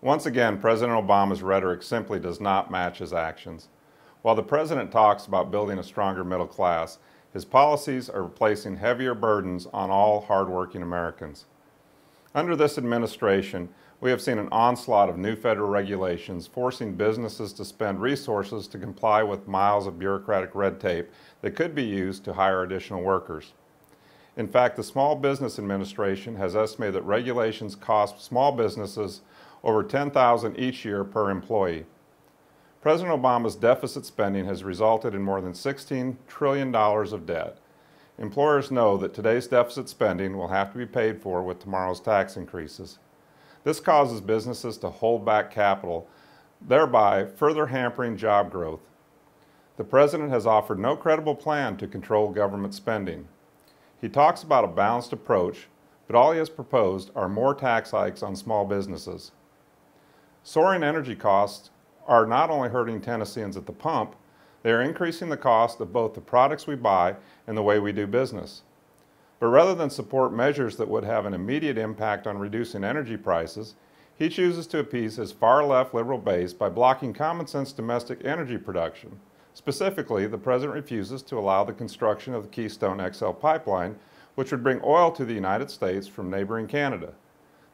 Once again, President Obama's rhetoric simply does not match his actions. While the president talks about building a stronger middle class, his policies are placing heavier burdens on all hardworking Americans. Under this administration, we have seen an onslaught of new federal regulations forcing businesses to spend resources to comply with miles of bureaucratic red tape that could be used to hire additional workers. In fact, the Small Business Administration has estimated that regulations cost small businesses over $10,000 each year per employee. President Obama's deficit spending has resulted in more than $16 trillion of debt. Employers know that today's deficit spending will have to be paid for with tomorrow's tax increases. This causes businesses to hold back capital, thereby further hampering job growth. The president has offered no credible plan to control government spending. He talks about a balanced approach, but all he has proposed are more tax hikes on small businesses. Soaring energy costs are not only hurting Tennesseans at the pump, they are increasing the cost of both the products we buy and the way we do business. But rather than support measures that would have an immediate impact on reducing energy prices, he chooses to appease his far-left liberal base by blocking common-sense domestic energy production. Specifically, the president refuses to allow the construction of the Keystone XL pipeline, which would bring oil to the United States from neighboring Canada.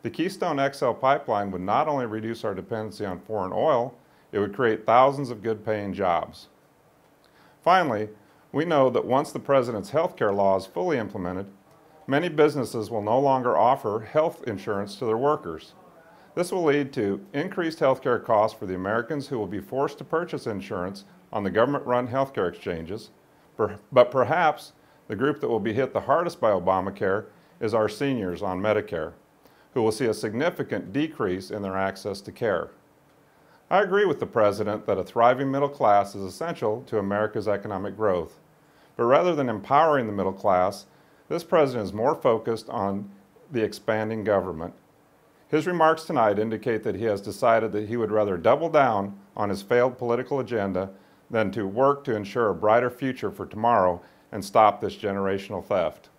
The Keystone XL pipeline would not only reduce our dependency on foreign oil, it would create thousands of good-paying jobs. Finally, we know that once the president's health care law is fully implemented, many businesses will no longer offer health insurance to their workers. This will lead to increased health care costs for the Americans who will be forced to purchase insurance on the government-run health care exchanges, but perhaps the group that will be hit the hardest by Obamacare is our seniors on Medicare, who will see a significant decrease in their access to care. I agree with the president that a thriving middle class is essential to America's economic growth. But rather than empowering the middle class, this president is more focused on the expanding government. His remarks tonight indicate that he has decided that he would rather double down on his failed political agenda than to work to ensure a brighter future for tomorrow and stop this generational theft.